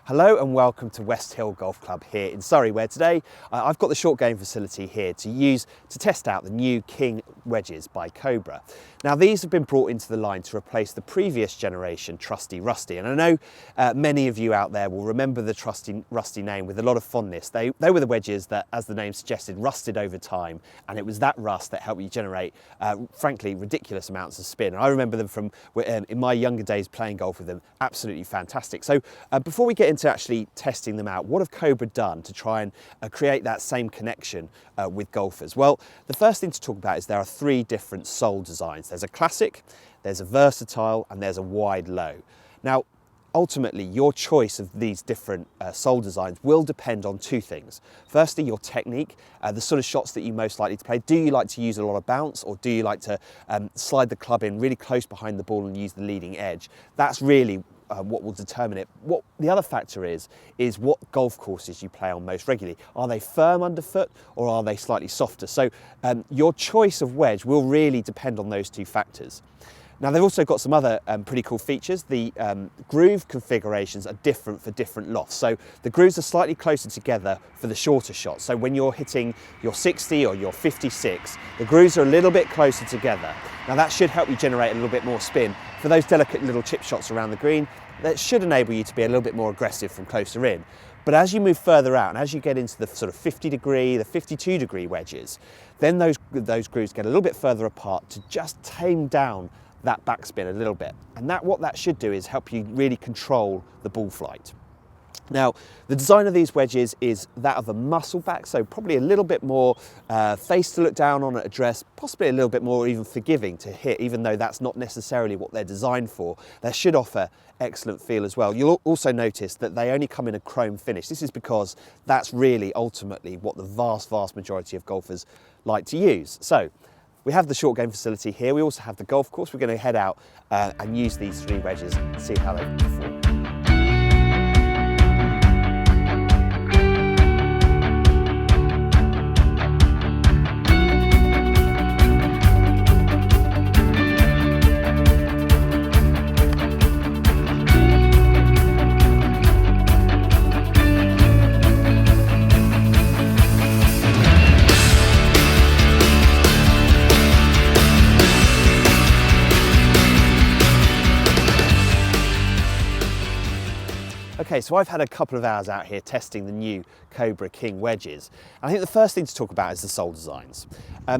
Hello and welcome to West Hill Golf Club here in Surrey, where today I've got the short game facility here to test out the new King wedges by Cobra. Now these have been brought into the line to replace the previous generation Trusty Rusty, and I know many of you out there will remember the Trusty Rusty name with a lot of fondness. They were the wedges that, as the name suggested, rusted over time, and it was that rust that helped you generate frankly ridiculous amounts of spin. And I remember them from in my younger days playing golf with them. Absolutely fantastic. So before we get into actually testing them out, what have Cobra done to try and create that same connection with golfers? Well, the first thing to talk about is there are three different sole designs. There's a classic, there's a versatile, and there's a wide low. Now, ultimately, your choice of these different sole designs will depend on two things. Firstly, your technique, the sort of shots that you most likely to play. Do you like to use a lot of bounce, or do you like to slide the club in really close behind the ball and use the leading edge? That's really what will determine it. What the other factor is what golf courses you play on most regularly. Are they firm underfoot or are they slightly softer? So your choice of wedge will really depend on those two factors. Now they've also got some other pretty cool features. The groove configurations are different for different lofts. So the grooves are slightly closer together for the shorter shots. So when you're hitting your 60 or your 56, the grooves are a little bit closer together. Now that should help you generate a little bit more spin. For those delicate little chip shots around the green, that should enable you to be a little bit more aggressive from closer in. But as you move further out and as you get into the sort of 50 degree, the 52 degree wedges, then those grooves get a little bit further apart to just tame down that backspin a little bit. And what that should do is help you really control the ball flight. Now, the design of these wedges is that of a muscle back, so probably a little bit more face to look down on at address, possibly a little bit more even forgiving to hit, even though that's not necessarily what they're designed for. They should offer excellent feel as well. You'll also notice that they only come in a chrome finish. This is because that's really ultimately what the vast majority of golfers like to use. So we have the short game facility here. We also have the golf course. We're going to head out and use these three wedges and see how they perform. Okay, so I've had a couple of hours out here testing the new Cobra King wedges. And I think the first thing to talk about is the sole designs.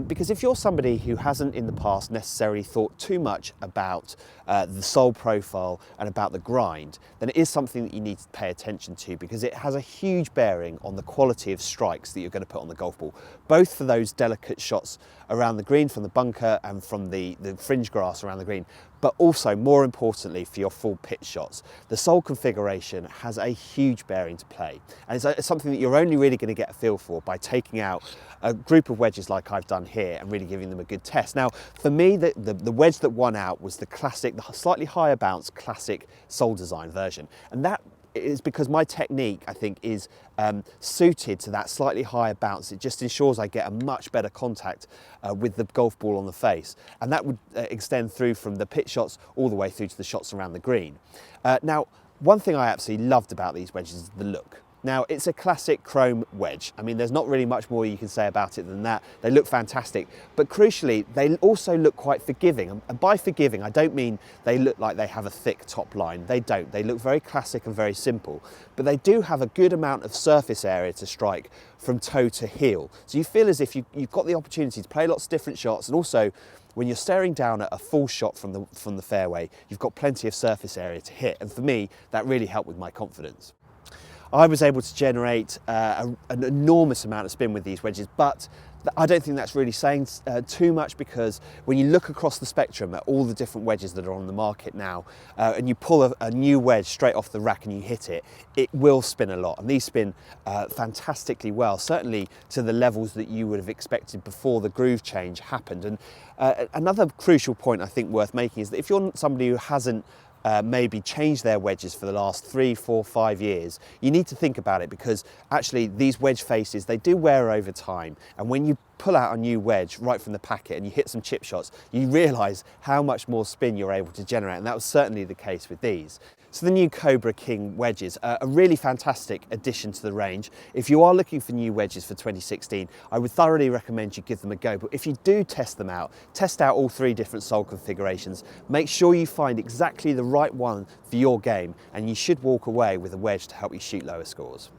Because if you're somebody who hasn't in the past necessarily thought too much about the sole profile and about the grind, then it is something that you need to pay attention to, because it has a huge bearing on the quality of strikes that you're going to put on the golf ball, both for those delicate shots around the green from the bunker and from the fringe grass around the green, but also, more importantly, for your full pitch shots. The sole configuration has a huge bearing to play, and it's something that you're only really going to get a feel for by taking out a group of wedges like I've done here and really giving them a good test. Now, for me, the wedge that won out was the classic, the slightly higher bounce classic sole design version, and that is because my technique, I think, is suited to that slightly higher bounce. It just ensures I get a much better contact with the golf ball on the face, and that would extend through from the pitch shots all the way through to the shots around the green. Now, one thing I absolutely loved about these wedges is the look. Now, it's a classic chrome wedge. I mean, there's not really much more you can say about it than that. They look fantastic, but crucially, they also look quite forgiving. And by forgiving, I don't mean they look like they have a thick top line. They don't. They look very classic and very simple, but they do have a good amount of surface area to strike from toe to heel. So you feel as if you've got the opportunity to play lots of different shots, and also, when you're staring down at a full shot from the fairway, you've got plenty of surface area to hit. And for me, that really helped with my confidence. I was able to generate an enormous amount of spin with these wedges, but I don't think that's really saying too much, because when you look across the spectrum at all the different wedges that are on the market now, and you pull a new wedge straight off the rack and you hit it, it will spin a lot. And these spin fantastically well, certainly to the levels that you would have expected before the groove change happened. And another crucial point I think worth making is that if you're somebody who hasn't maybe changed their wedges for the last 3, 4, 5 years, you need to think about it, because actually these wedge faces, they do wear over time, and when you pull out a new wedge right from the packet and you hit some chip shots, you realise how much more spin you're able to generate, and that was certainly the case with these. So the new Cobra King wedges are a really fantastic addition to the range. If you are looking for new wedges for 2016, I would thoroughly recommend you give them a go. But if you do test them out, test out all 3 different sole configurations, make sure you find exactly the right one for your game, and you should walk away with a wedge to help you shoot lower scores.